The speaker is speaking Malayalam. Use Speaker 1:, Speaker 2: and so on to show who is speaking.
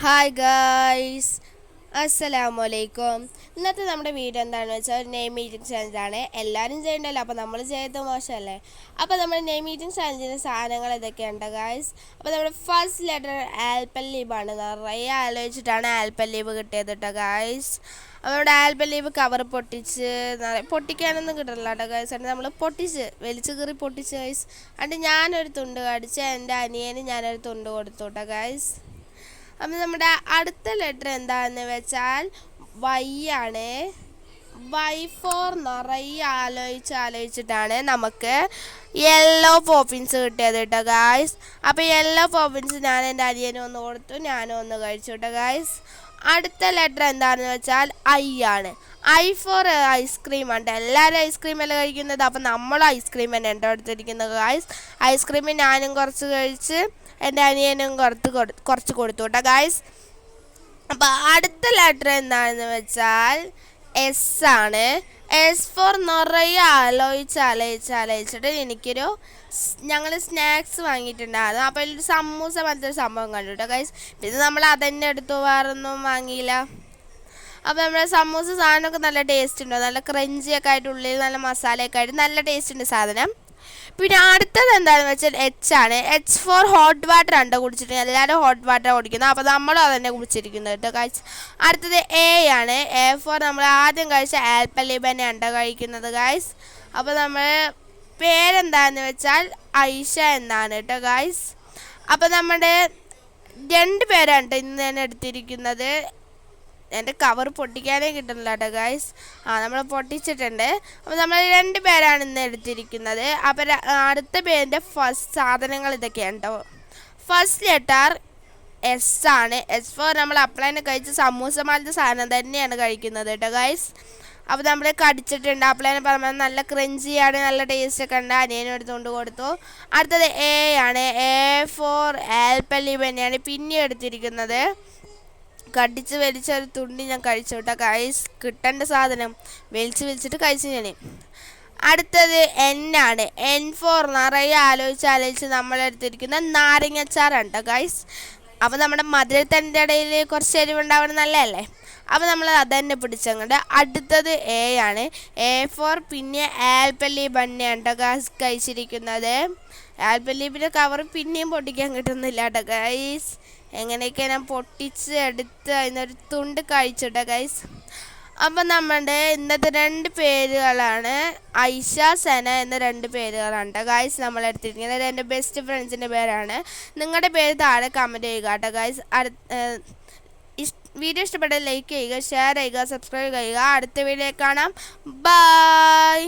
Speaker 1: ഹായ് ഗായ്സ്, അസ്സലാമലൈക്കും. ഇന്നത്തെ നമ്മുടെ വീഡിയോ എന്താണെന്ന് വെച്ചാൽ ഒരു നെയിം മീറ്റിംഗ് ചാലഞ്ചാണ്. എല്ലാവരും ചെയ്യണ്ടല്ലോ, അപ്പോൾ നമ്മൾ ചെയ്തത് മോശമല്ലേ? അപ്പോൾ നമ്മുടെ നെയിം മീറ്റിംഗ് ചാലഞ്ചിൻ്റെ സാധനങ്ങൾ ഇതൊക്കെയുണ്ട് ഗായ്സ്. അപ്പോൾ നമ്മുടെ ഫസ്റ്റ് ലെറ്റർ ആൽപ്പല്ലീബാണ്. നിറയെ ആലോചിച്ചിട്ടാണ് ആൽപ്പല്ലീബ് കിട്ടിയത് കേട്ടോ ഗായ്സ്. അപ്പോൾ നമ്മുടെ ആൽപ്പല്ലീബ് കവർ പൊട്ടിച്ച് പൊട്ടിക്കാനൊന്നും കിട്ടില്ല കേട്ടോ ഗായ്സ്. എന്നിട്ട് നമ്മൾ വലിച്ചു കീറി പൊട്ടിച്ച് ഗായ്സ്. എന്നിട്ട് ഞാനൊരു തുണ്ട് കടിച്ച് എൻ്റെ അനിയന് ഞാനൊരു തുണ്ട് കൊടുത്തു കേട്ടോ ഗായ്സ്. അപ്പം നമ്മുടെ അടുത്ത ലെറ്റർ എന്താണെന്ന് വെച്ചാൽ വൈ ആണ്. വൈ ഫോർ നിറയെ ആലോചിച്ചിട്ടാണ് നമുക്ക് യെല്ലോ പോപ്പിൻസ് കിട്ടിയത് കേട്ടോ ഗായ്സ്. അപ്പോൾ യെല്ലോ പോപ്പിൻസ് ഞാൻ എൻ്റെ അനിയനും ഒന്ന് കൊടുത്തു, ഞാനും ഒന്ന് കഴിച്ചു കേട്ടോ ഗായ്സ്. അടുത്ത ലെറ്റർ എന്താണെന്ന് വെച്ചാൽ ഐ ആണ്. ഐ ഫോർ ഐസ്ക്രീം ആണ്. എല്ലാവരും ഐസ്ക്രീം അല്ലേ കഴിക്കുന്നത്, അപ്പം നമ്മൾ ഐസ്ക്രീം തന്നെ ഉണ്ടോ എടുത്തിരിക്കുന്നത് ഗായ്സ്. ഐസ്ക്രീം ഞാനും കുറച്ച് കഴിച്ച് എൻ്റെ അനിയനും കുറച്ച് കൊടുത്തു കേട്ടോ ഗായ്സ്. അപ്പോൾ അടുത്ത ലെറ്റർ എന്താണെന്ന് വെച്ചാൽ എസ് ആണ്. എസ് ഫോർ നിറയെ ആലോചിച്ചിട്ട് ഞങ്ങൾ സ്നാക്സ് വാങ്ങിയിട്ടുണ്ടായിരുന്നു. അപ്പോൾ അതിലൊരു സമൂസ പോലത്തെ ഒരു സംഭവം കണ്ടു കേട്ടോ ഗൈസ്. പിന്നെ നമ്മൾ അതന്നെ എടുത്തു, വേറൊന്നും വാങ്ങിയില്ല. അപ്പോൾ നമ്മുടെ സമൂസ സാധനമൊക്കെ നല്ല ടേസ്റ്റ് ഉണ്ട്, നല്ല ക്രഞ്ചിയൊക്കെ ആയിട്ട് ഉള്ളിൽ നല്ല മസാലയൊക്കെ ആയിട്ട് നല്ല ടേസ്റ്റ് ഉണ്ട് സാധനം. പിന്നെ അടുത്തത് എന്താണെന്ന് വെച്ചാൽ എച്ച് ആണ്. എച്ച് ഫോർ ഹോട്ട് വാട്ടർ ആണ് കുടിച്ചിട്ട്, എല്ലാവരും ഹോട്ട് വാട്ടർ കുടിക്കുന്നത്, അപ്പോൾ നമ്മളും അതന്നെ കുടിച്ചിരിക്കുന്നത് കേട്ടോ ഗൈസ്. അടുത്തത് എ ആണ്. എ ഫോർ നമ്മൾ ആദ്യം കഴിച്ച ആൽപ്പല്ലീബനെ ആണ് കഴിക്കുന്നത് ഗൈസ്. അപ്പോൾ നമ്മൾ പേരെന്താണെന്ന് വെച്ചാൽ ഐഷ എന്നാണ് കേട്ടോ ഗൈസ്. അപ്പോൾ നമ്മുടെ 2 പേരാണ് ഇന്ന് തന്നെ എടുത്തിരിക്കുന്നത്. എൻ്റെ കവർ പൊട്ടിക്കാനേ കിട്ടുന്നില്ല കേട്ടോ ഗൈസ്. നമ്മൾ പൊട്ടിച്ചിട്ടുണ്ട്. അപ്പോൾ നമ്മൾ 2 പേരാണ് ഇന്ന് എടുത്തിരിക്കുന്നത്. അപ്പോൾ അടുത്ത പേരിൻ്റെ ഫസ്റ്റ് സാധനങ്ങൾ ഇതൊക്കെയാണ് കേട്ടോ. ഫസ്റ്റ് ലെറ്റർ എസ് ആണ്. എസ് ഫോർ നമ്മൾ അപ്ലൈനെ കഴിച്ച് സമൂസ മാലത്തെ സാധനം തന്നെയാണ് കഴിക്കുന്നത് കേട്ടോ ഗൈസ്. അപ്പോൾ നമ്മൾ കടിച്ചിട്ടുണ്ട്. അപ്ലൈനെ പറഞ്ഞാൽ നല്ല ക്രഞ്ചിയാണ്, നല്ല ടേസ്റ്റ് ഒക്കെ ഉണ്ട്. അനിയനും എടുത്തുകൊണ്ട് കൊടുത്തു. അടുത്തത് എ ആണ്. എ ഫോർ ആൽപ്പല്ലീബ് തന്നെയാണ് പിന്നെ എടുത്തിരിക്കുന്നത്. കടിച്ച് വലിച്ചൊരു തുണ്ടി ഞാൻ കഴിച്ചു കേട്ടോ ഗൈസ്. കിട്ടേണ്ട സാധനം വലിച്ചിട്ട് കഴിച്ചു ഞാൻ. അടുത്തത് എൻ ആണ്. എൻ ഫോർ നിറയെ ആലോചിച്ച് നമ്മളെടുത്തിരിക്കുന്ന നാരങ്ങച്ചാറാണ് കേട്ടോ ഗൈസ്. അപ്പോൾ നമ്മുടെ മധുരത്തിൻ്റെ ഇടയിൽ കുറച്ച് എരിവുണ്ടാവണം നല്ലതല്ലേ, അപ്പോൾ നമ്മൾ അതന്നെ പിടിച്ചങ്ങോട്ട്. അടുത്തത് എ ആണ്. എ ഫോർ പിന്നെ ആൽപ്പല്ലീബ് തന്നെയാണ് കേട്ടോ ഗൈസ് കഴിച്ചിരിക്കുന്നത്. ആൽപ്പല്ലീബിൻ്റെ കവർ പിന്നെയും പൊട്ടിക്കാൻ കിട്ടുന്നില്ല കേട്ടോ ഗൈസ്. എങ്ങനെയൊക്കെ ഞാൻ പൊട്ടിച്ച് എടുത്ത് അതിനൊരു തുണ്ട് കഴിച്ചിട്ടോ ഗൈസ്. അപ്പം നമ്മുടെ ഇന്നത്തെ 2 പേരുകളാണ് ഐഷ, സന എന്ന 2 പേരുകളാണ് കേട്ടോ ഗൈസ് നമ്മൾ എടുത്തിരിക്കുന്നത്. എൻ്റെ ബെസ്റ്റ് ഫ്രണ്ട്സിൻ്റെ പേരാണ്. നിങ്ങളുടെ പേര് താഴെ കമൻറ്റ് ചെയ്യുക കേട്ടോ ഗൈസ്. വീഡിയോ ഇഷ്ടപ്പെട്ടാൽ ലൈക്ക് ചെയ്യുക, ഷെയർ ചെയ്യുക, സബ്സ്ക്രൈബ് ചെയ്യുക. അടുത്ത വീഡിയോ കാണാം. ബൈ.